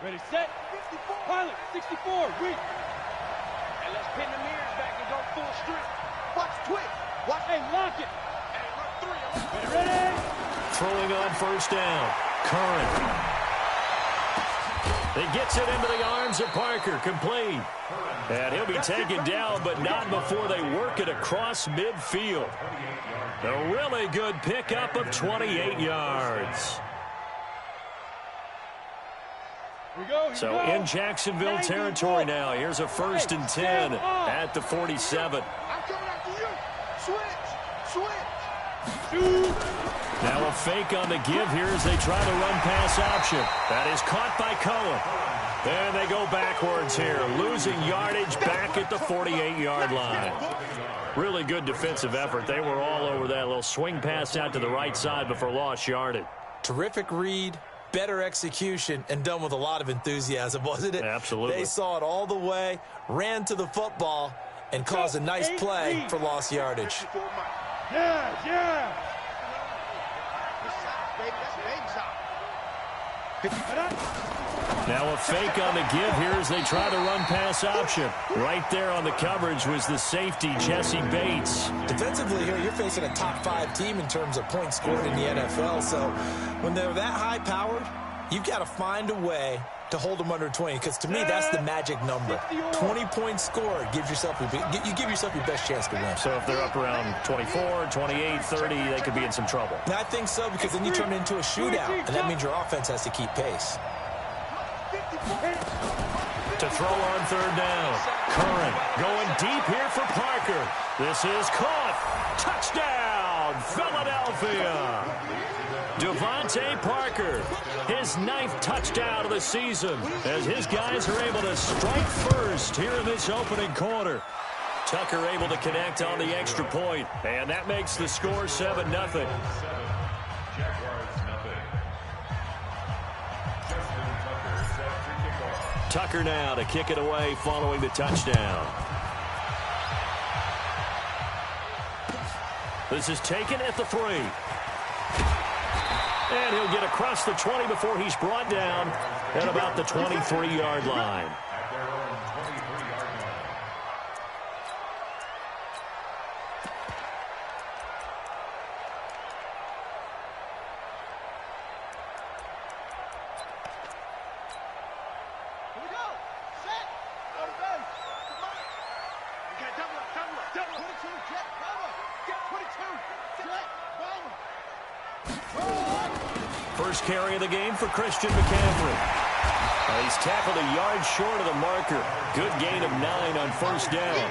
Ready, set. Pilot, 64, weak. And let's pin the mirrors back and go full strip. Watch twitch. Watch, hey, lock it. Hey, look, 3. Ready? Throwing on first down. Curran. He gets it into the arms of Parker. Complete. And he'll be taken down, but not before they work it across midfield. A really good pickup of 28 yards. So in Jacksonville territory now. Here's a 1st and 10 at the 47. Now a fake on the give here as they try to run pass option. That is caught by Cohen. And they go backwards here, losing yardage back at the 48-yard line. Really good defensive effort. They were all over that little swing pass out to the right side before lost yardage. Terrific read, better execution, and done with a lot of enthusiasm, wasn't it? Absolutely. They saw it all the way, ran to the football, and caused a nice play for lost yardage. Yeah. Now a fake on the give here as they try to run pass option. Right there on the coverage was the safety, Jesse Bates. Defensively here, you're facing a top 5 team in terms of points scored in the NFL. So when they're that high-powered, you've got to find a way to hold them under 20, because to me, that's the magic number. 20 points scored gives yourself you give yourself your best chance to win. So if they're up around 24, 28, 30, they could be in some trouble. And I think so, because then you turn it into a shootout, and that means your offense has to keep pace. To throw on 3rd down. Curran going deep here for Parker. This is caught. Touchdown, Philadelphia. Devontae Parker, his 9th touchdown of the season, as his guys are able to strike first here in this opening quarter. Tucker able to connect on the extra point, and that makes the score 7-0. Tucker now to kick it away following the touchdown. This is taken at the 3. And he'll get across the 20 before he's brought down at about the 23-yard line. First carry of the game for Christian McCaffrey. He's tackled a yard short of the marker. Good gain of 9 on 1st down.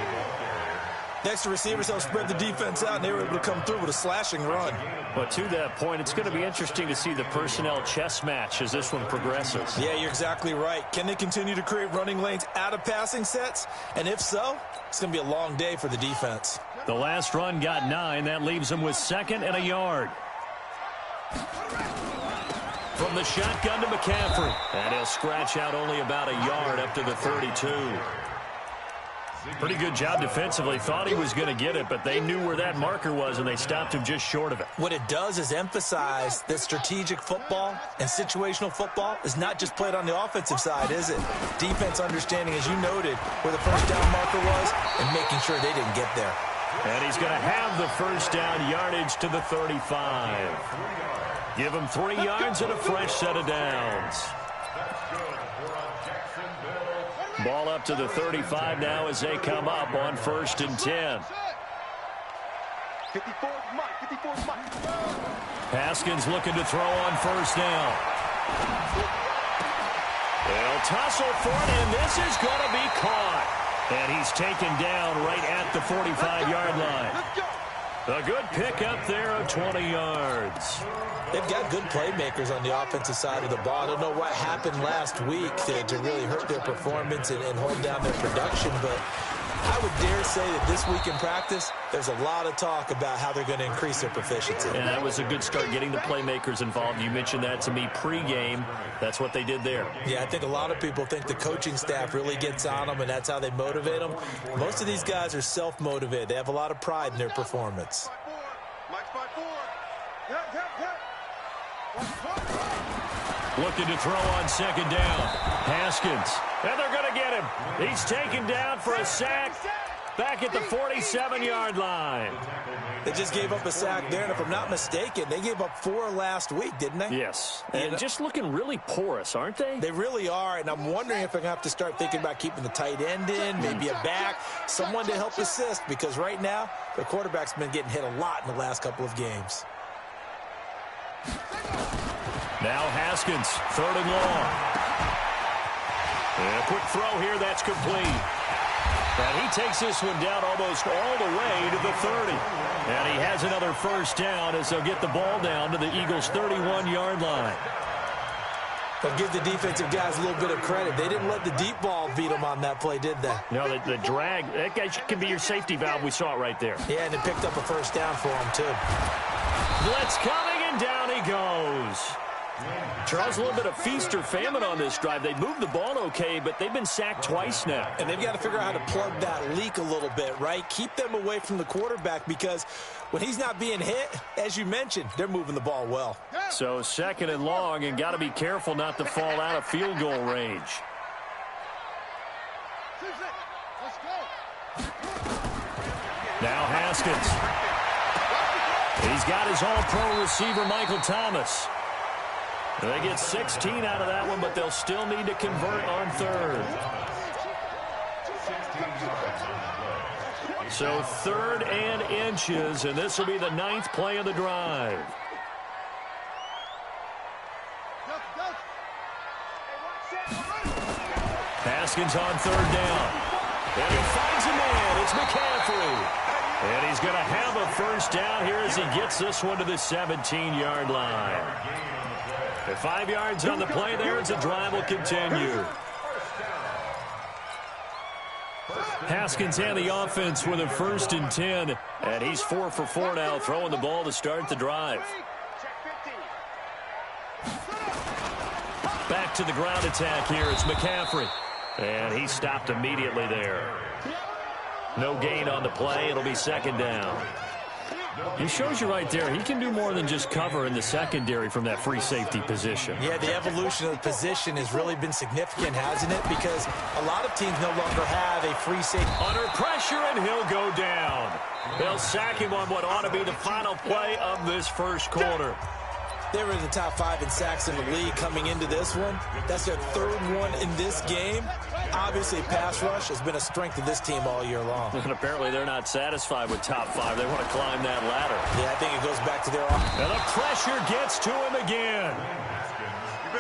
Next, the receivers helped spread the defense out, and they were able to come through with a slashing run. But to that point, it's going to be interesting to see the personnel chess match as this one progresses. Yeah, you're exactly right. Can they continue to create running lanes out of passing sets? And if so, it's going to be a long day for the defense. The last run got 9. That leaves them with 2nd and a yard. From the shotgun to McCaffrey. And he'll scratch out only about a yard up to the 32. Pretty good job defensively. Thought he was going to get it, but they knew where that marker was, and they stopped him just short of it. What it does is emphasize that strategic football and situational football is not just played on the offensive side, is it? Defense understanding, as you noted, where the first down marker was and making sure they didn't get there. And he's going to have the first down yardage to the 35. Give him 3 yards and a fresh set of downs. Ball up to the 35 now as they come up on 1st and 10. Haskins looking to throw on 1st down. They'll tussle for it, and this is going to be caught. And he's taken down right at the 45-yard line. A good pickup there of 20 yards. They've got good playmakers on the offensive side of the ball. I don't know what happened last week to really hurt their performance and hold down their production, but I would dare say that this week in practice, there's a lot of talk about how they're going to increase their proficiency. And that was a good start, getting the playmakers involved. You mentioned that to me pregame. That's what they did there. Yeah, I think a lot of people think the coaching staff really gets on them, and that's how they motivate them. Most of these guys are self-motivated. They have a lot of pride in their performance. Looking to throw on second down. Haskins. And they're going to get him. He's taken down for a sack back at the 47-yard line. They just gave up a sack there, and if I'm not mistaken, they gave up 4 last week, didn't they? Yes, and just looking really porous, aren't they? They really are, and I'm wondering if I'm going to have to start thinking about keeping the tight end in, maybe a back, someone to help assist, because right now, their quarterback's been getting hit a lot in the last couple of games. Now Haskins, 3rd and long. And a quick throw here, that's complete. And he takes this one down almost all the way to the 30. And he has another first down as they'll get the ball down to the Eagles' 31-yard line. But give the defensive guys a little bit of credit. They didn't let the deep ball beat them on that play, did they? No, the drag, that guy can be your safety valve. We saw it right there. Yeah, and it picked up a first down for him, too. Blitz coming, and down he goes. Charles, a little bit of feast or famine on this drive. They moved the ball okay, but they've been sacked twice now. And they've got to figure out how to plug that leak a little bit, right? Keep them away from the quarterback, because when he's not being hit, as you mentioned, they're moving the ball well. So 2nd and long, and got to be careful not to fall out of field goal range. Now Haskins. He's got his all-pro receiver, Michael Thomas. They get 16 out of that one, but they'll still need to convert on 3rd. So 3rd and inches, and this will be the 9th play of the drive. Haskins on 3rd down. And he finds a man. It's McCaffrey. And he's going to have a first down here as he gets this one to the 17-yard line. At 5 yards on the play there as the drive will continue. Haskins and the offense with a 1st and 10. And he's 4 for 4 now, throwing the ball to start the drive. Back to the ground attack here. It's McCaffrey. And he stopped immediately there. No gain on the play. It'll be 2nd down. He shows you right there, he can do more than just cover in the secondary from that free safety position. Yeah, the evolution of the position has really been significant, hasn't it? Because a lot of teams no longer have a free safety. Under pressure, and he'll go down. They'll sack him on what ought to be the final play of this first quarter. They were in the top 5 in sacks in the league coming into this one. That's their 3rd one in this game. Obviously, pass rush has been a strength of this team all year long. And apparently they're not satisfied with top 5. They want to climb that ladder. Yeah, I think it goes back to their... And the pressure gets to him again.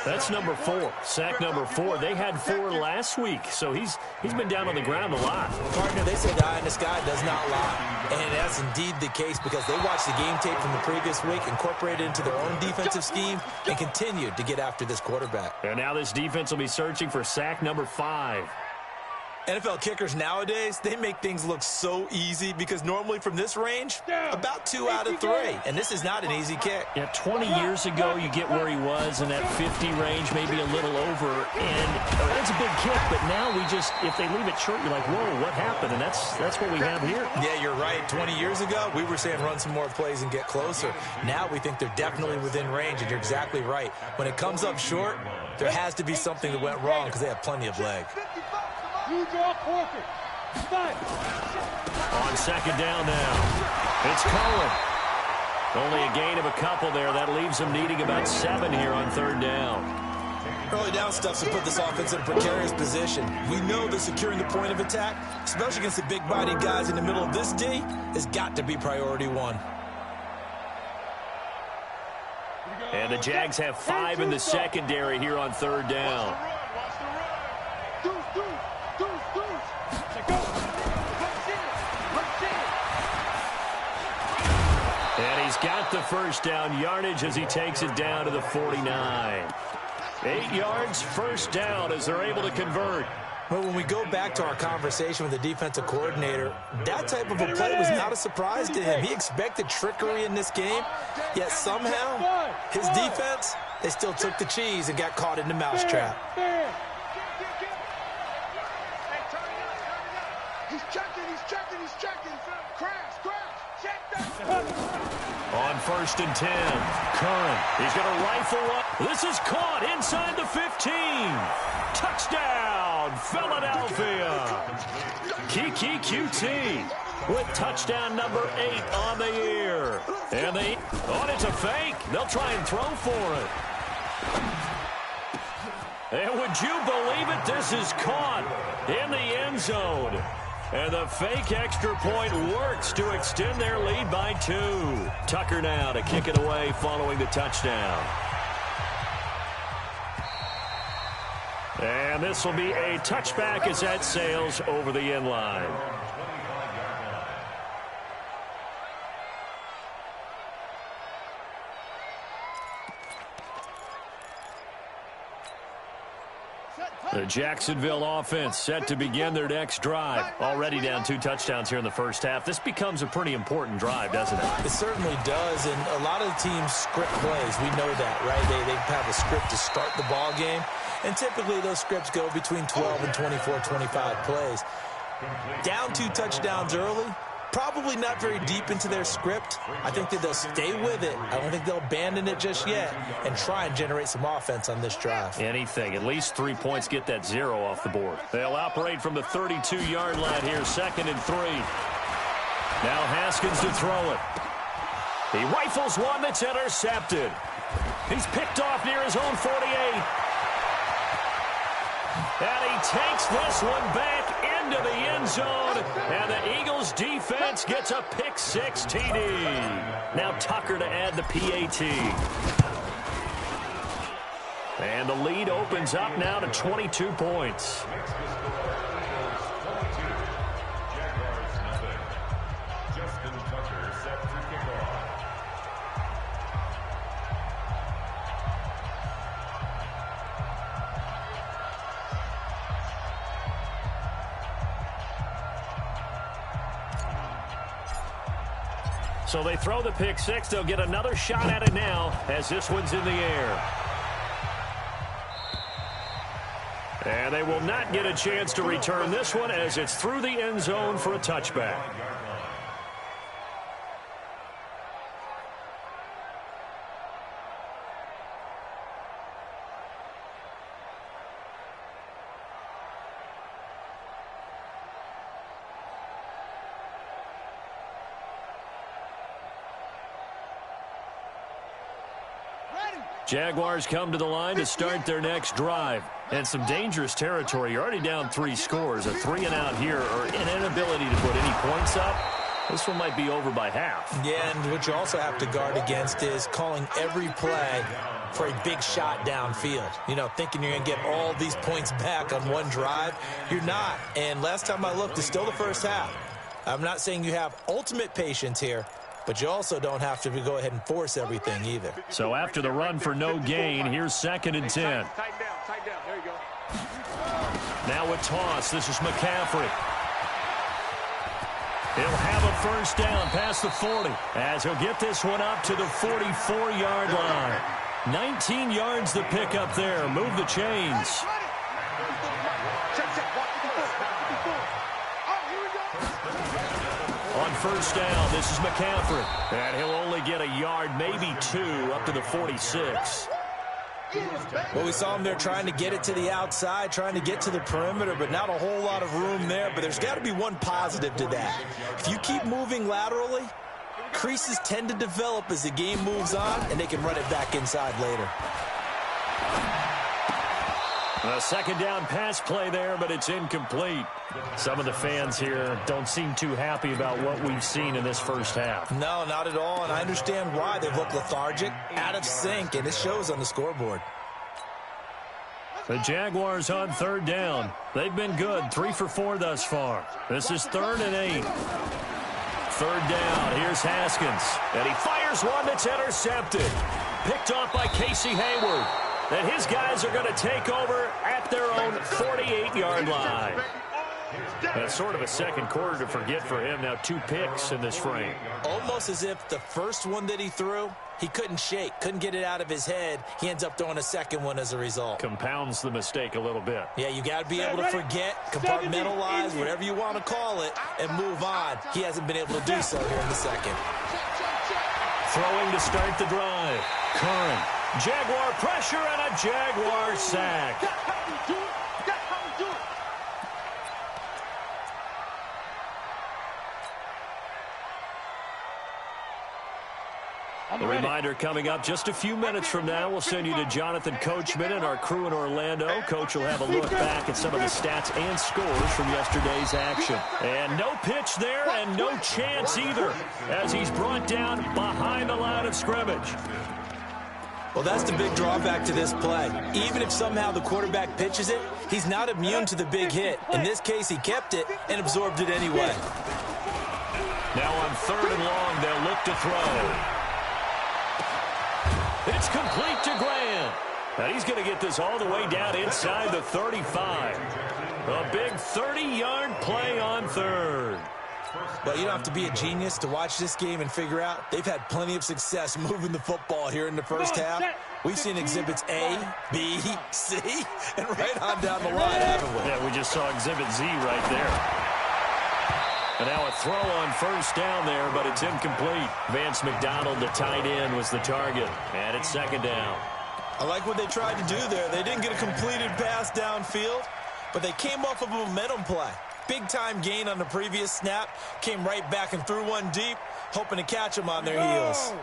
That's number 4. Sack number 4. They had 4 last week, so he's been down on the ground a lot. Partner, they say the eye in the sky does not lie. And that's indeed the case, because they watched the game tape from the previous week, incorporated it into their own defensive scheme, and continued to get after this quarterback. And now this defense will be searching for sack number 5. NFL kickers nowadays, they make things look so easy, because normally from this range, about 2 out of 3. And this is not an easy kick. Yeah, 20 years ago, you get where he was in that 50 range, maybe a little over. And it's a big kick, but now we just, if they leave it short, you're like, whoa, what happened? And that's what we have here. Yeah, you're right. 20 years ago, we were saying run some more plays and get closer. Now we think they're definitely within range, and you're exactly right. When it comes up short, there has to be something that went wrong, because they have plenty of leg. On 2nd down now, it's Cohen. Only a gain of a couple there. That leaves them needing about 7 here on 3rd down. Early down stuff's to put this offense in a precarious position. We know that securing the point of attack, especially against the big-bodied guys in the middle of this D, has got to be priority 1. And the Jags have 5 in the secondary here on 3rd down. And he's got the first down yardage as he takes it down to the 49. 8 yards, first down as they're able to convert. Well, when we go back to our conversation with the defensive coordinator, that type of a play was not a surprise to him. He expected trickery in this game, yet somehow his defense, they still took the cheese and got caught in the mousetrap. He's checking. On 1st and 10. Curran, he's going to rifle up. This is caught inside the 15. Touchdown, Philadelphia. Kiki QT with touchdown number 8 on the year. And it's a fake. They'll try and throw for it. And would you believe it? This is caught in the end zone. And the fake extra point works to extend their lead by 2. Tucker now to kick it away following the touchdown. And this will be a touchback as that sails over the end line. The Jacksonville offense set to begin their next drive. Already down 2 touchdowns here in the first half. This becomes a pretty important drive, doesn't it? It certainly does, and a lot of the teams script plays. We know that, right? They have a script to start the ball game, and typically those scripts go between 12 and 24, 25 plays. Down 2 touchdowns early, probably not very deep into their script. I think that they'll stay with it. I don't think they'll abandon it just yet and try and generate some offense on this drive. Anything. At least 3 points, get that 0 off the board. They'll operate from the 32-yard line here, 2nd and 3. Now Haskins to throw it. He rifles one that's intercepted. He's picked off near his own 48. And he takes this one back into the end zone, and the Eagles defense gets a pick-6 TD. Now Tucker to add the PAT. And the lead opens up now to 22 points. So they throw the pick-6. They'll get another shot at it now as this one's in the air. And they will not get a chance to return this one as it's through the end zone for a touchback. Jaguars come to the line to start their next drive. And some dangerous territory. You're already down 3 scores. A 3-and-out here or an inability to put any points up. This one might be over by half. Yeah, and what you also have to guard against is calling every play for a big shot downfield. You know, thinking you're going to get all these points back on one drive. You're not. And last time I looked, it's still the first half. I'm not saying you have ultimate patience here, but you also don't have to go ahead and force everything either. So after the run for no gain, here's 2nd and 10. Tighten down. There you go. Now a toss. This is McCaffrey. He'll have a first down past the 40 as he'll get this one up to the 44-yard line. 19 yards the pick up there. Move the chains. On first down, this is McCaffrey. And he'll only get a yard, maybe 2, up to the 46. Well, we saw him there trying to get it to the outside, trying to get to the perimeter, but not a whole lot of room there. But there's got to be one positive to that. If you keep moving laterally, creases tend to develop as the game moves on, and they can run it back inside later. A second down pass play there, but it's incomplete. Some of the fans here don't seem too happy about what we've seen in this first half. No, not at all, and I understand why. They've looked lethargic, out of sync, and it shows on the scoreboard. The Jaguars on 3rd down. They've been good, 3 for 4 thus far. This is 3rd and 8. 3rd down, here's Haskins. And he fires one that's intercepted. Picked off by Casey Hayward. And his guys are going to take over at their own 48-yard line. That's sort of a second quarter to forget for him. Now 2 picks in this frame. Almost as if the first one that he threw, he couldn't shake, couldn't get it out of his head. He ends up throwing a second one as a result. Compounds the mistake a little bit. Yeah, you got to be able to forget, compartmentalize, whatever you want to call it, and move on. He hasn't been able to do so here in the second. Throwing to start the drive. Curran. Jaguar pressure and a Jaguar sack. That's how we do it. That's how we do it. A reminder coming up just a few minutes from now. We'll send you to Jonathan Coachman and our crew in Orlando. Coach will have a look back at some of the stats and scores from yesterday's action. And no pitch there and no chance either as he's brought down behind the line of scrimmage. Well, that's the big drawback to this play. Even if somehow the quarterback pitches it, he's not immune to the big hit. In this case, he kept it and absorbed it anyway. Now on 3rd and long, they'll look to throw. It's complete to Grant. And he's going to get this all the way down inside the 35. A big 30-yard play on 3rd. But you don't have to be a genius to watch this game and figure out they've had plenty of success moving the football here in the first half. We've seen exhibits A, B, C, and right on down the line, haven't we? Yeah, we just saw exhibit Z right there. And now a throw on 1st down there, but it's incomplete. Vance McDonald, the tight end, was the target. And it's 2nd down. I like what they tried to do there. They didn't get a completed pass downfield, but they came off of a momentum play. Big-time gain on the previous snap. Came right back and threw one deep, hoping to catch them on their heels.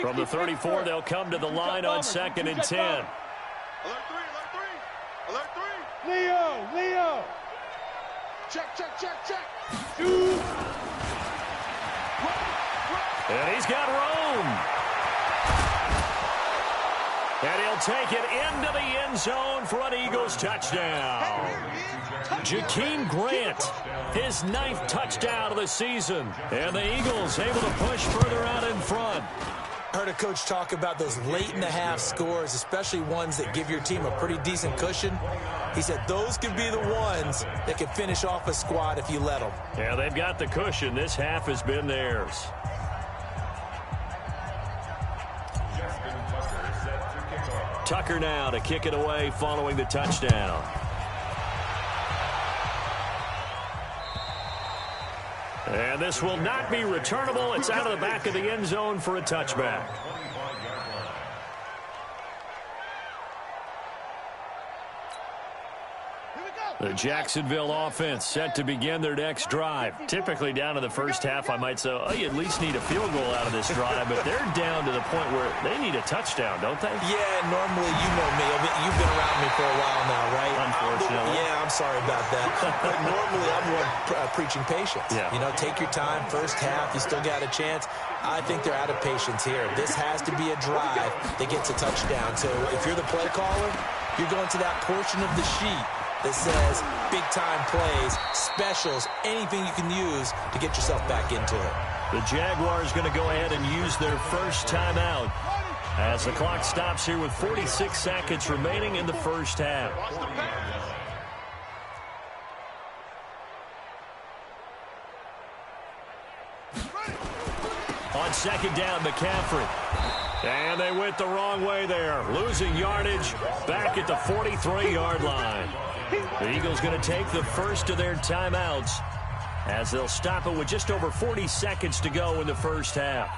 From the 34, they'll come to the line on 2nd and 10. Alert 3, alert 3, alert 3. Leo. Check. And he's got room. And he'll take it into the end zone for an Eagles touchdown. Jakeem Grant, his 9th touchdown of the season. And the Eagles able to push further out in front. I heard a coach talk about those late-in-the-half scores, especially ones that give your team a pretty decent cushion. He said those could be the ones that can finish off a squad if you let them. Yeah, they've got the cushion. This half has been theirs. Tucker now to kick it away following the touchdown. And this will not be returnable. It's out of the back of the end zone for a touchback. The Jacksonville offense set to begin their next drive. Typically down to the first half, I might say, oh, you at least need a field goal out of this drive, but they're down to the point where they need a touchdown, don't they? Yeah, normally, you know me. You've been around me for a while now, right? Unfortunately. Yeah, I'm sorry about that. But normally, I'm one preaching patience. Yeah. You know, take your time. First half, you still got a chance. I think they're out of patience here. This has to be a drive that gets a touchdown. So if you're the play caller, you're going to that portion of the sheet that says big-time plays, specials, anything you can use to get yourself back into it. The Jaguars going to go ahead and use their first timeout as the clock stops here with 46 seconds remaining in the first half. On 2nd down, McCaffrey. And they went the wrong way there. Losing yardage back at the 43-yard line. The Eagles going to take the first of their timeouts as they'll stop it with just over 40 seconds to go in the first half.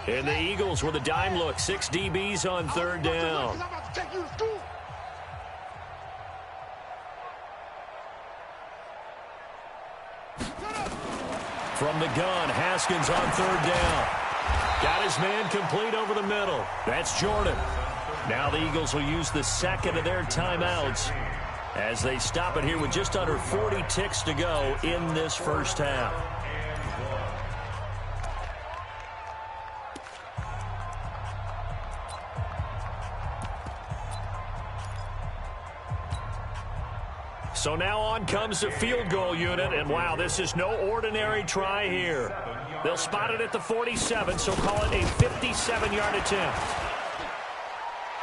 And the Eagles with a dime look. 6 DBs on 3rd down. From the gun, Haskins on 3rd down. Got his man complete over the middle. That's Jordan. Now the Eagles will use the second of their timeouts as they stop it here with just under 40 ticks to go in this first half. So now on comes the field goal unit, and wow, this is no ordinary try here. They'll spot it at the 47, so call it a 57-yard attempt.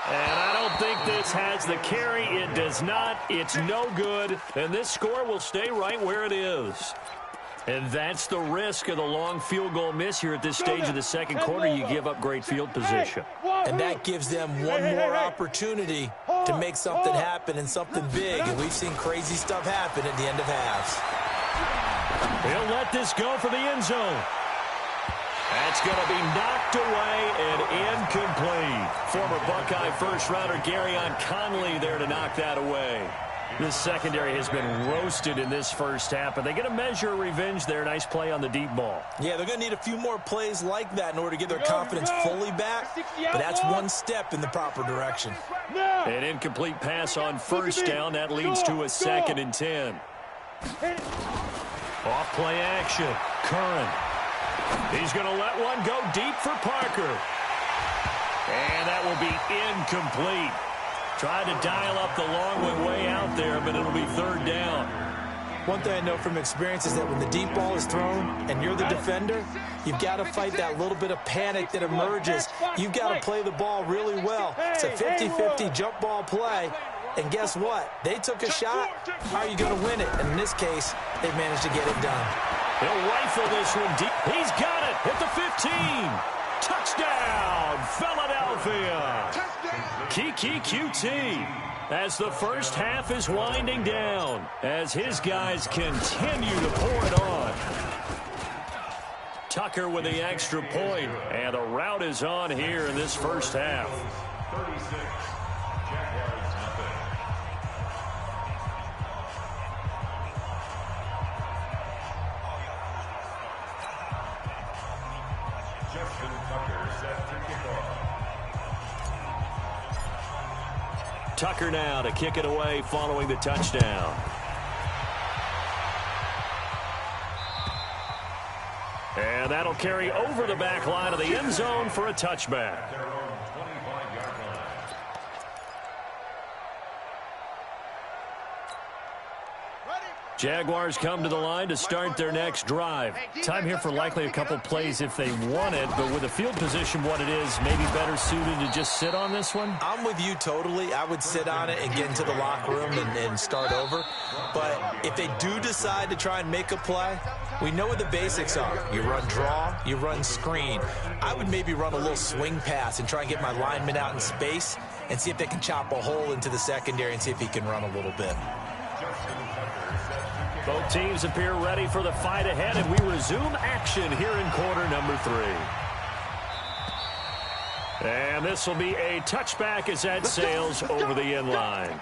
And I don't think this has the carry. It does not. It's no good, and this score will stay right where it is. And that's the risk of the long field goal miss here at this stage of the second quarter. You give up great field position. And that gives them one more opportunity to make something happen and something big. And we've seen crazy stuff happen at the end of halves. He'll let this go for the end zone. That's going to be knocked away and incomplete. Former Buckeye first-rounder Garyon Conley there to knock that away. This secondary has been roasted in this first half, but they get a measure of revenge there. Nice play on the deep ball. Yeah, they're going to need a few more plays like that in order to get their confidence fully back, but that's one step in the proper direction. An incomplete pass on first down. That leads to a 2nd and 10. Off play action. Curran. He's going to let one go deep for Parker. And that will be incomplete. Tried to dial up the long way out there, but it'll be 3rd down. One thing I know from experience is that when the deep ball is thrown and you're the defender, you've got to fight that little bit of panic that emerges. You've got to play the ball really well. It's a 50-50 jump ball play. And guess what? They took a shot. How are you going to win it? And in this case, they managed to get it done. He'll rifle this one deep. He's got it at the 15. Touchdown, Philadelphia. Kiki QT as the first half is winding down as his guys continue to pour it on. Tucker with the extra point, and the route is on here in this first half. 36, Jaguars nothing. Justin Tucker set to kick off. Tucker now to kick it away following the touchdown. And that'll carry over the back line of the end zone for a touchback. Their own 25-yard line. Jaguars come to the line to start their next drive. Time here for likely a couple plays if they want it, but with the field position what it is, maybe better suited to just sit on this one? I'm with you totally. I would sit on it and get into the locker room and start over. But if they do decide to try and make a play, we know what the basics are. You run draw, you run screen. I would maybe run a little swing pass and try and get my lineman out in space and see if they can chop a hole into the secondary and see if he can run a little bit. Both teams appear ready for the fight ahead, and we resume action here in quarter number 3. And this will be a touchback as that sails over the end line.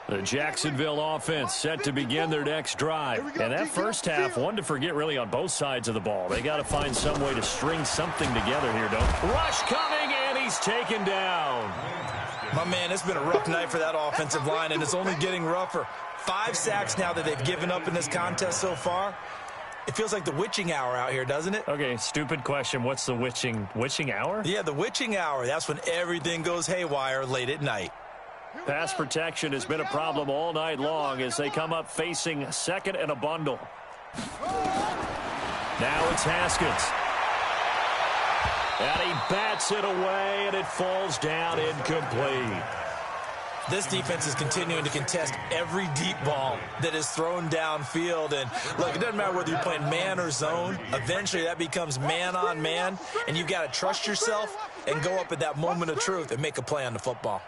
The Jacksonville offense set to begin their next drive. And that first half, one to forget really on both sides of the ball. They got to find some way to string something together here, don't they? Rush coming, and he's taken down. My man, it's been a rough night for that offensive line, and it's only getting rougher. 5 sacks now that they've given up in this contest so far. It feels like the witching hour out here, doesn't it? Okay, stupid question. What's the witching hour? Yeah, the witching hour. That's when everything goes haywire late at night. Pass protection has been a problem all night long as they come up facing 2nd and a bundle. Now it's Haskins. And he bats it away, and it falls down incomplete. This defense is continuing to contest every deep ball that is thrown downfield. And, look, it doesn't matter whether you're playing man or zone. Eventually, that becomes man-on-man, and you've got to trust yourself and go up at that moment of truth and make a play on the football.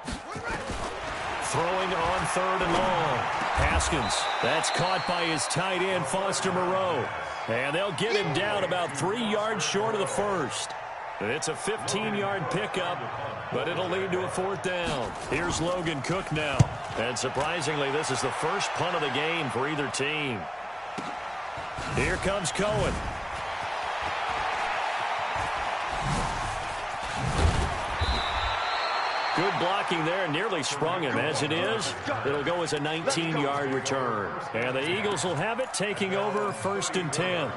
Throwing on 3rd and long. Haskins. That's caught by his tight end, Foster Moreau. And they'll get him down about 3 yards short of the first. It's a 15-yard pickup, but it'll lead to a 4th down. Here's Logan Cook now. And surprisingly, this is the first punt of the game for either team. Here comes Cohen. Good blocking there, nearly sprung him. As it is, it'll go as a 19-yard return. And the Eagles will have it, taking over 1st and 10.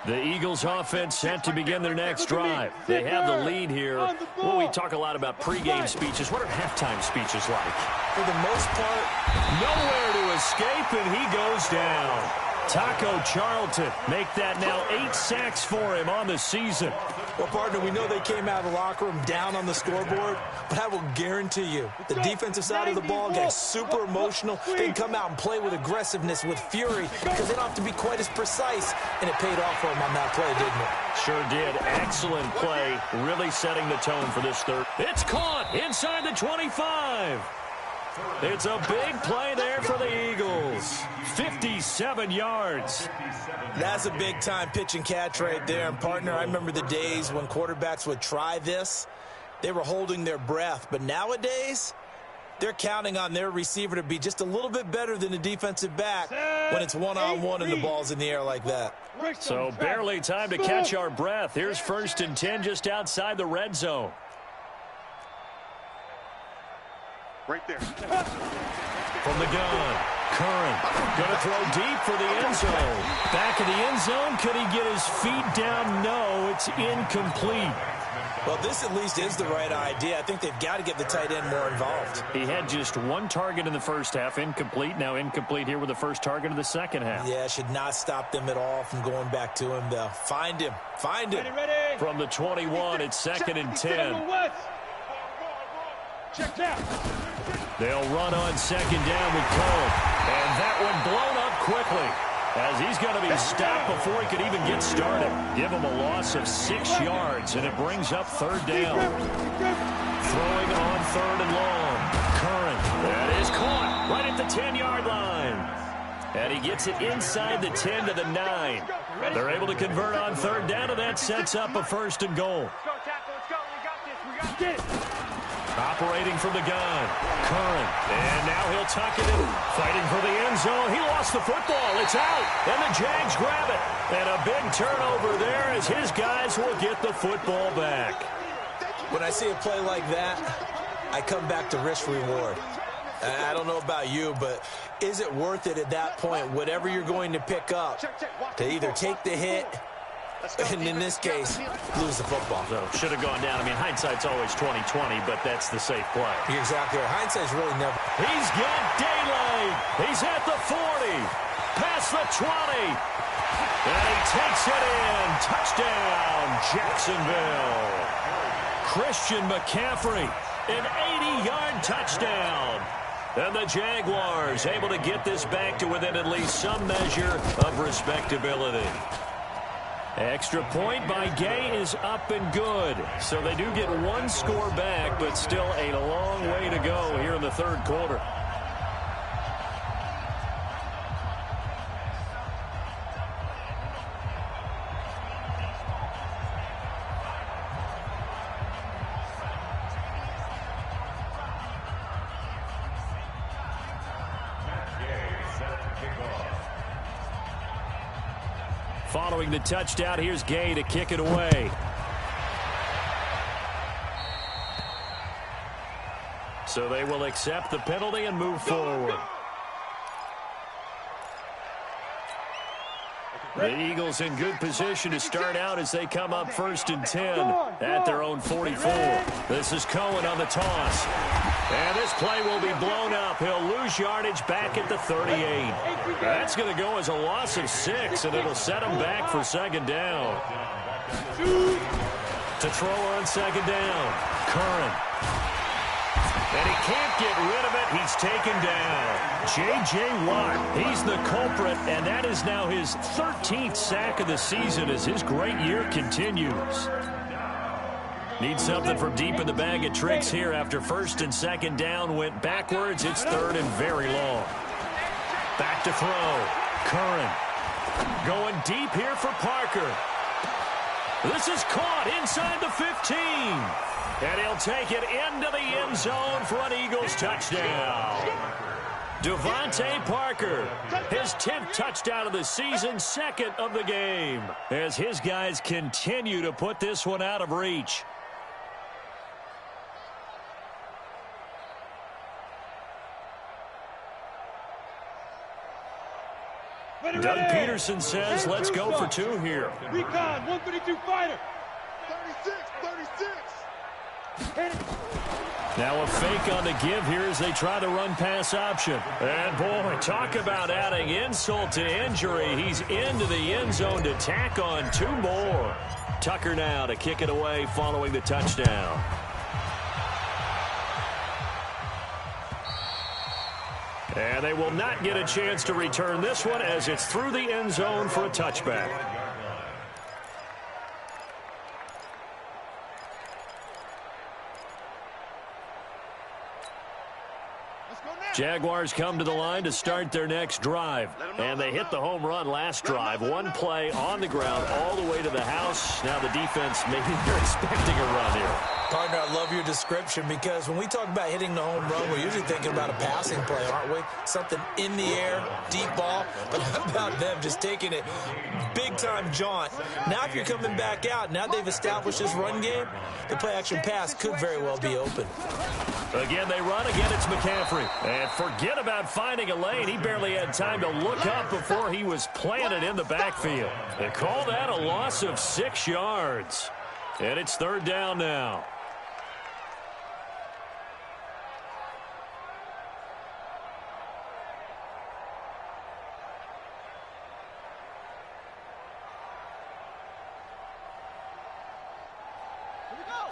The Eagles offense set to begin their next drive. They have the lead here. Well, we talk a lot about pregame speeches. What are halftime speeches like? For the most part, nowhere to escape, and he goes down. Taco Charlton make that now 8 sacks for him on the season. Well, partner, we know they came out of the locker room down on the scoreboard, but I will guarantee you the defensive side of the ball gets super emotional. They can come out and play with aggressiveness, with fury, because they don't have to be quite as precise, and it paid off for them on that play, didn't it? Sure did. Excellent play, really setting the tone for this third. It's caught inside the 25. It's a big play there for the Eagles. 57 yards. That's a big-time pitch and catch right there. And, partner, I remember the days when quarterbacks would try this. They were holding their breath. But nowadays, they're counting on their receiver to be just a little bit better than the defensive back when it's one-on-one and the ball's in the air like that. So barely time to catch our breath. Here's 1st and 10 just outside the red zone. Right there. From the gun, Curran going to throw deep for the end zone. Back in the end zone, could he get his feet down? No, it's incomplete. Well, this at least is the right idea. I think they've got to get the tight end more involved. He had just 1 target in the first half, incomplete. Now incomplete here with the first target of the second half. Yeah, should not stop them at all from going back to him, though. Find him. Find him. Ready. From the 21, it's 2nd and 10. Check out. They'll run on 2nd down with Cole. And that one blown up quickly, as he's going to be stopped before he could even get started. Give him a loss of 6 yards, and it brings up 3rd down. Throwing on 3rd and long. Curran. That is caught right at the 10-yard line. And he gets it inside the 10 to the 9. They're able to convert on 3rd down, and that sets up a 1st and goal. Let's go, tackle. Let's go. We got this. We got this. Operating from the gun, Curran, and now he'll tuck it in, fighting for the end zone. He lost the football. It's out, and the Jags grab it. And a big turnover there as his guys will get the football back. When I see a play like that, I come back to risk-reward. I don't know about you, but is it worth it at that point, whatever you're going to pick up, to either take the hit, and in this case, lose the football? So should have gone down. I mean, hindsight's always 20/20, but that's the safe play. You're exactly right. Hindsight's really never. He's got daylight. He's at the 40, past the 20, and he takes it in. Touchdown, Jacksonville. Christian McCaffrey, an 80-yard touchdown. And the Jaguars able to get this back to within at least some measure of respectability. Extra point by Gay is up and good. So they do get 1 score back, but still a long way to go here in the 3rd quarter. Following the touchdown, here's Gay to kick it away. So they will accept the penalty and move forward. The Eagles in good position to start out as they come up 1st and 10 at their own 44. This is Cohen on the toss. And this play will be blown up. He'll lose yardage back at the 38. That's going to go as a loss of 6, and it'll set him back for 2nd down. To throw on 2nd down, Curran. And he can't get rid of it. He's taken down. J.J. Watt, he's the culprit, and that is now his 13th sack of the season as his great year continues. Need something from deep in the bag of tricks here after 1st and 2nd down went backwards. It's 3rd and very long. Back to throw. Curran going deep here for Parker. This is caught inside the 15. And he'll take it into the end zone for an Eagles touchdown. Devontae Parker, his 10th touchdown of the season, 2nd of the game, as his guys continue to put this one out of reach. Doug Peterson says, let's go for 2 here. Recon, 132 fighter. 36. Now a fake on the give here as they try the run-pass option. And, boy, talk about adding insult to injury. He's into the end zone to tack on 2 more. Tucker now to kick it away following the touchdown. And they will not get a chance to return this one as it's through the end zone for a touchback. Jaguars come to the line to start their next drive. And they hit the home run last drive. 1 play on the ground all the way to the house. Now the defense, maybe they're expecting a run here. Partner, I love your description because when we talk about hitting the home run, we're usually thinking about a passing play, aren't we? Something in the air, deep ball. But how about them just taking it big-time jaunt? Now if you're coming back out, now they've established this run game, the play-action pass could very well be open. Again, they run. Again, it's McCaffrey. And forget about finding a lane. He barely had time to look up before he was planted in the backfield. They call that a loss of 6 yards. And it's 3rd down now.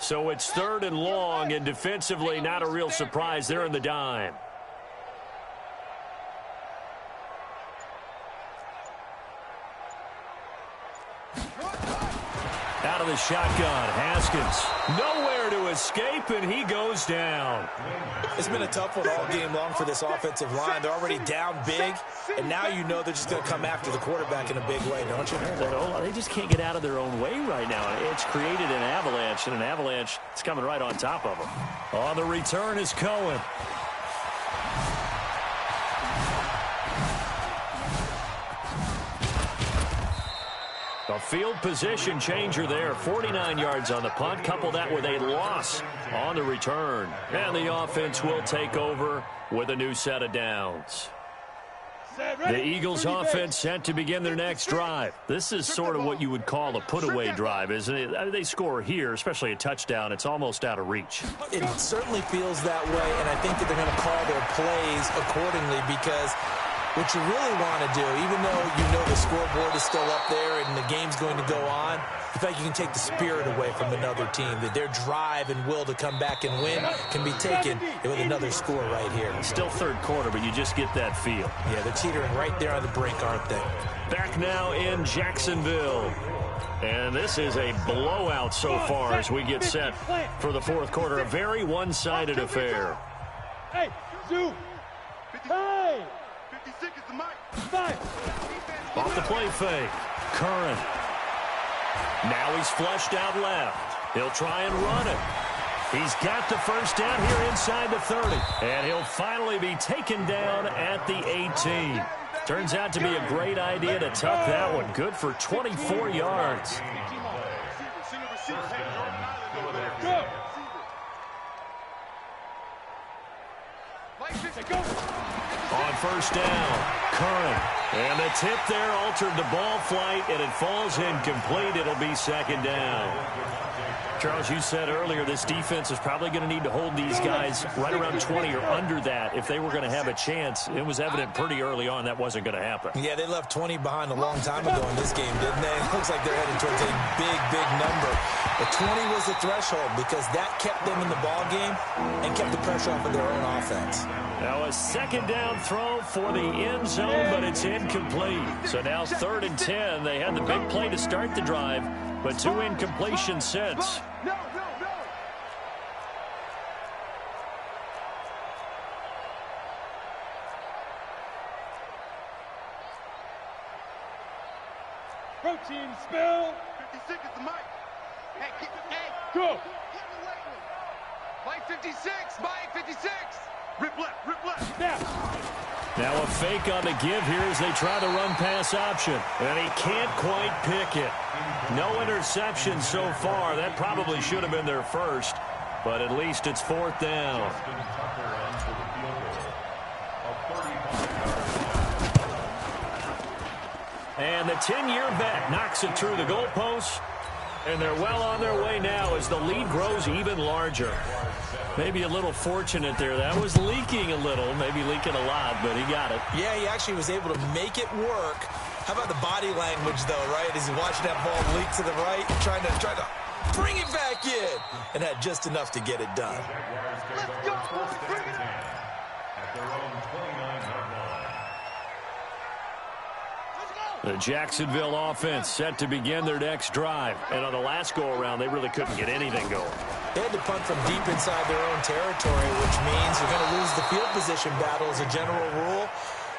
So it's 3rd and long, and defensively not a real surprise. They're in the dime. Out of the shotgun, Haskins. Nowhere to escape, and he goes down. It's been a tough one all game long for this offensive line. They're already down big, and now you know they're just going to come after the quarterback in a big way, don't you? They just can't get out of their own way right now. It's created an avalanche, and an avalanche is coming right on top of them. On the return is Cohen. A field position changer there. 49 yards on the punt. Couple that with a loss on the return. And the offense will take over with a new set of downs. The Eagles offense set to begin their next drive. This is sort of what you would call a put-away drive, isn't it? I mean, they score here, especially a touchdown. It's almost out of reach. It certainly feels that way, and I think that they're going to call their plays accordingly because what you really want to do, even though you know the scoreboard is still up there and the game's going to go on, in fact, you can take the spirit away from another team, that their drive and will to come back and win can be taken with another score right here. Still 3rd quarter, but you just get that feel. Yeah, they're teetering right there on the brink, aren't they? Back now in Jacksonville. And this is a blowout so far as we get set for the 4th quarter. A very one-sided affair. Hey, Zoo. Hey. 56 is the mic. Off the play fake. Curran. Now he's flushed out left. He'll try and run it. He's got the first down here inside the 30. And he'll finally be taken down at the 18. Turns out to be a great idea to tuck that one. Good for 24 yards. On first down, Curran. And the tip there altered the ball flight, and it falls incomplete. It'll be 2nd down. Charles, you said earlier this defense is probably going to need to hold these guys right around 20 or under that if they were going to have a chance. It was evident pretty early on that wasn't going to happen. Yeah, they left 20 behind a long time ago in this game, didn't they? It looks like they're headed towards a big, big number. But 20 was the threshold because that kept them in the ball game and kept the pressure off of their own offense. Now a 2nd down throw for the end zone, but it's incomplete. So now 3rd and 10. They had the big play to start the drive, but 2 incompletions since. No. Protein spill. 56 is the mic. Hey, go. Mike 56, Mike 56. Rip left. Now a fake on the give here as they try the run-pass option. And he can't quite pick it. No interception so far. That probably should have been their first, but at least it's 4th down. And the 10-year vet knocks it through the goalpost. And they're well on their way now as the lead grows even larger. Maybe a little fortunate there. That was leaking a little, maybe leaking a lot, but he got it. Yeah, he actually was able to make it work. How about the body language, though, right? As he's watching that ball leak to the right, trying to bring it back in, and had just enough to get it done. Let's go, boys. Bring it up. At their own 29-yard line. The Jacksonville offense set to begin their next drive. And on the last go-around, they really couldn't get anything going. They had to punt from deep inside their own territory, which means you're going to lose the field position battle as a general rule.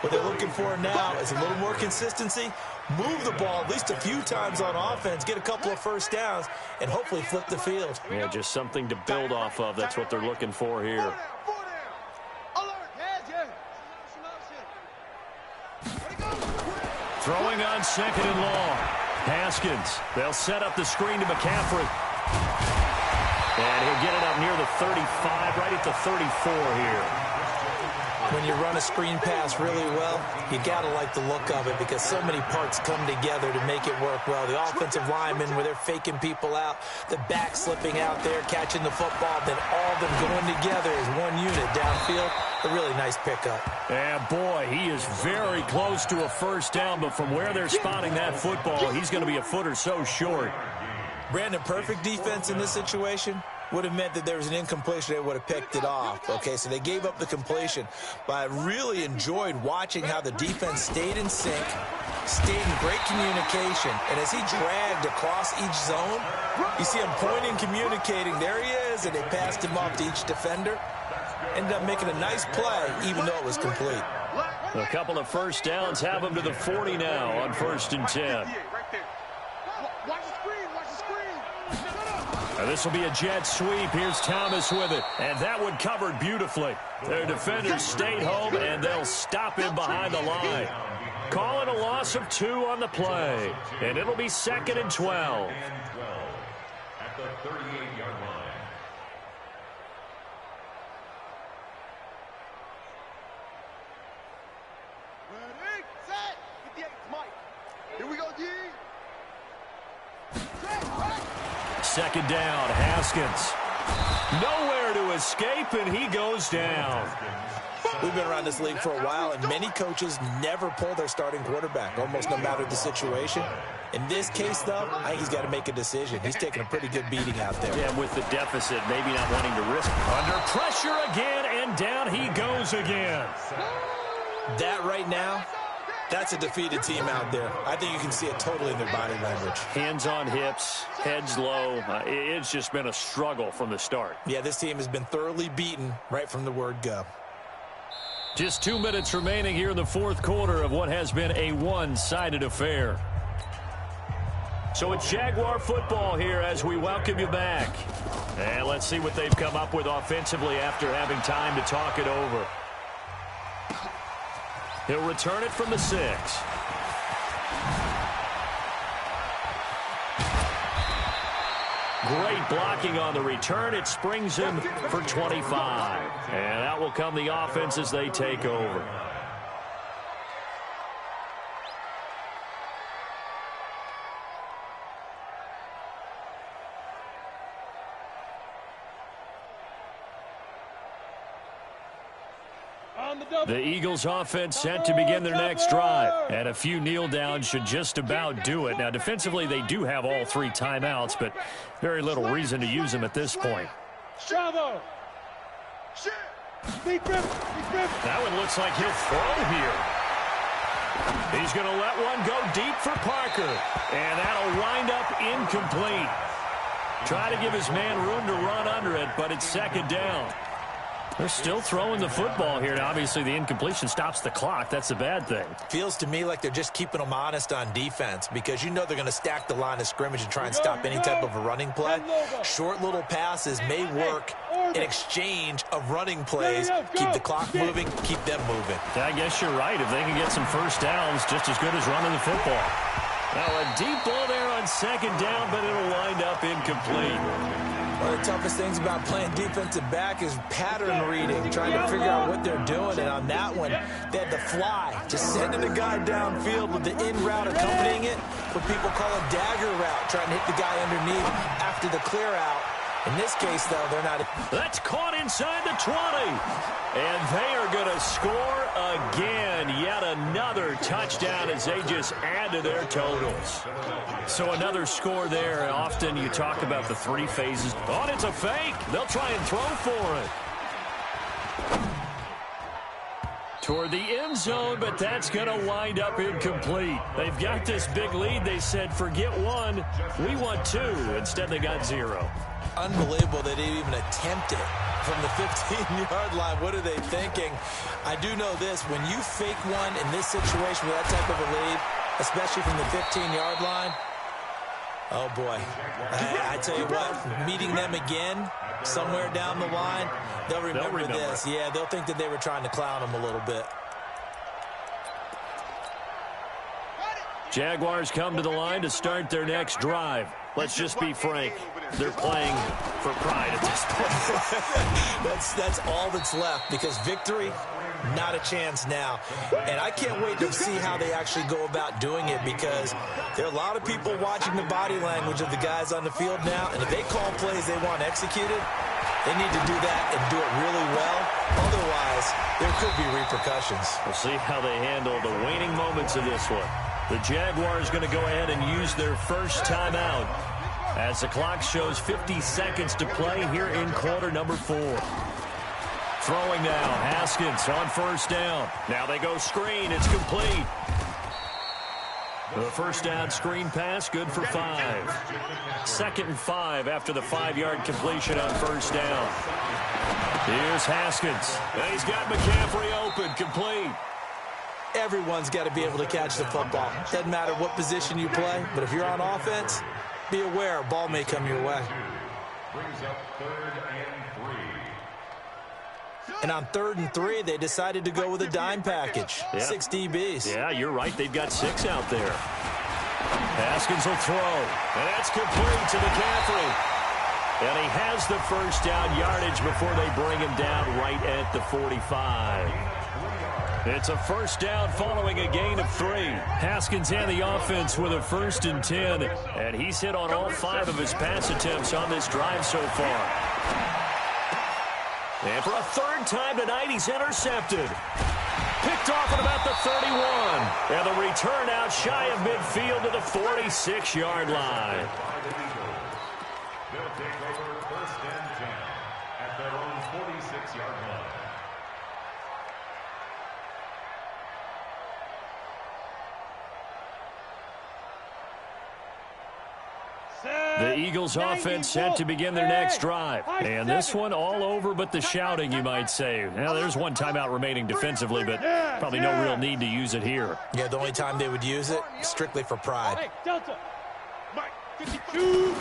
What they're looking for now is a little more consistency, move the ball at least a few times on offense, get a couple of first downs, and hopefully flip the field. Yeah, just something to build off of. That's what they're looking for here. Throwing on second and long. Haskins. They'll set up the screen to McCaffrey. And he'll get it up near the 35, right at the 34 here. When you run a screen pass really well, you got to like the look of it because so many parts come together to make it work well. The offensive linemen, where they're faking people out, the back slipping out there, catching the football, then all of them going together as one unit downfield. A really nice pickup. And boy, he is very close to a first down, but from where they're spotting that football, he's going to be a foot or so short. Brandon, perfect defense in this situation would have meant that there was an incompletion. They would have picked it off. Okay, so they gave up the completion. But I really enjoyed watching how the defense stayed in sync, stayed in great communication. And as he dragged across each zone, you see him pointing, communicating. There he is, and they passed him off to each defender. Ended up making a nice play, even though it was complete. A couple of first downs have him to the 40 now on 1st and 10. Now this will be a jet sweep. Here's Thomas with it. And that one covered beautifully. Their defenders stayed home, and they'll stop him behind the line. Call it a loss of 2 on the play. And it'll be 2nd and 12. At the 38-yard line. Ready, set, 58, Mike. Here we go, D. Second down, Haskins. Nowhere to escape, and he goes down. We've been around this league for a while, and many coaches never pull their starting quarterback, almost no matter the situation. In this case, though, I think he's got to make a decision. He's taking a pretty good beating out there. Yeah, with the deficit, maybe not wanting to risk. Under pressure again, and down he goes again. That right now, that's a defeated team out there. I think you can see it totally in their body language. Hands on hips, heads low. It's just been a struggle from the start. Yeah, this team has been thoroughly beaten right from the word go. Just 2 minutes remaining here in the 4th quarter of what has been a one-sided affair. So it's Jaguar football here as we welcome you back. And let's see what they've come up with offensively after having time to talk it over. He'll return it from the 6. Great blocking on the return. It springs him for 25. And that will come the offense as they take over. The Eagles offense set to begin their next drive. And a few kneel downs should just about do it. Now, defensively, they do have all 3 timeouts, but very little reason to use them at this point. Bravo. That one looks like he'll throw here. He's going to let one go deep for Parker. And that'll wind up incomplete. Try to give his man room to run under it, but it's 2nd down. They're still throwing the football here. Now, obviously, the incompletion stops the clock. That's a bad thing. Feels to me like they're just keeping them honest on defense because you know they're going to stack the line of scrimmage and try and stop any type of a running play. Short little passes may work in exchange of running plays. Keep the clock moving, keep them moving. I guess you're right. If they can get some first downs, just as good as running the football. Now, a deep ball there on 2nd down, but it'll wind up incomplete. One of the toughest things about playing defensive back is pattern reading, trying to figure out what they're doing. And on that one, they had the fly, just sending the guy downfield with the in route accompanying it, what people call a dagger route, trying to hit the guy underneath after the clear out. In this case, though, they're not. That's caught inside the 20. And they are going to score again. Yet another touchdown as they just add to their totals. So another score there. Often you talk about the three phases. Oh, it's a fake. They'll try and throw for it. Toward the end zone, but that's going to wind up incomplete. They've got this big lead. They said, forget one. We want two. Instead, they got 0. Unbelievable they didn't even attempt it from the 15-yard line. What are they thinking? I do know this. When you fake one in this situation with that type of a lead, especially from the 15-yard line, oh, boy. I tell you what, meeting them again somewhere down the line, they'll remember this. Yeah, they'll think that they were trying to clown them a little bit. Jaguars come to the line to start their next drive. Let's just be frank. They're playing for pride at this point. That's all that's left, because victory, not a chance now. And I can't wait to see how they actually go about doing it, because there are a lot of people watching the body language of the guys on the field now, and if they call plays they want executed, they need to do that and do it really well. Otherwise, there could be repercussions. We'll see how they handle the waning moments of this one. The Jaguars going to go ahead and use their first timeout as the clock shows 50 seconds to play here in quarter number 4. Throwing now, Haskins on first down. Now they go screen. It's complete. The first down screen pass, good for 5. 2nd and 5 after the 5-yard completion on first down. Here's Haskins. And he's got McCaffrey open, complete. Everyone's got to be able to catch the football. Doesn't matter what position you play, but if you're on offense, be aware a ball may come your way. Brings up 3rd and 3. And on 3rd and 3, they decided to go with a dime package. Yeah. 6 DBs. Yeah, you're right. They've got 6 out there. Haskins will throw. And that's complete to McCaffrey. And he has the first down yardage before they bring him down right at the 45. It's a first down following a gain of 3. Haskins and the offense with a 1st and 10. And he's hit on all 5 of his pass attempts on this drive so far. And for a 3rd time tonight, he's intercepted. Picked off at about the 31. And the return out shy of midfield to the 46-yard line. They'll take over 1st and 10 at their own 46-yard line. The Eagles offense set to begin their next drive. And this one all over but the shouting, you might say. Now, there's one timeout remaining defensively, but probably no real need to use it here. Yeah, the only time they would use it, strictly for pride. Hey, Delta. Mike, 52.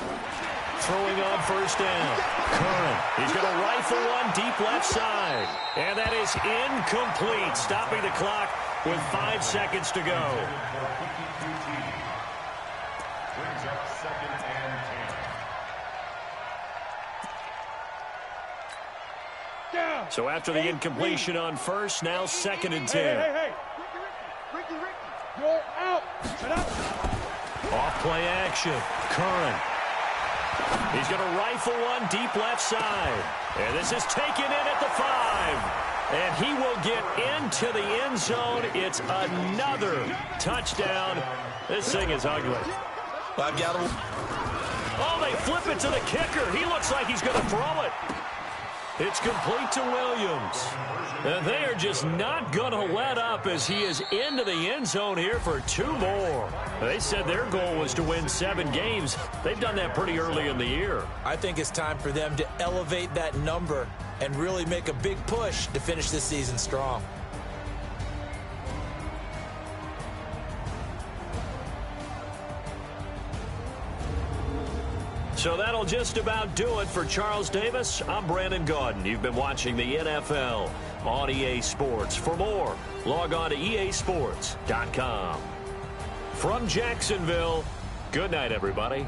Throwing on first down. Curran. He's going to rifle one deep left side. And that is incomplete, stopping the clock with 5 seconds to go. Brings up 2nd and 10. Down. So after the incompletion on first, now 2nd and 10. Hey. Ricky, you're out. Shut up. Off play action. Curran. He's going to rifle one deep left side. And this is taken in at the 5. And he will get into the end zone. It's another touchdown. This thing is ugly. I've got him. Oh, they flip it to the kicker. He looks like he's going to throw it. It's complete to Williams. And they are just not going to let up as he is into the end zone here for 2 more. They said their goal was to win 7 games. They've done that pretty early in the year. I think it's time for them to elevate that number and really make a big push to finish this season strong. So that'll just about do it for Charles Davis. I'm Brandon Gaudin. You've been watching the NFL on EA Sports. For more, log on to easports.com. From Jacksonville, good night, everybody.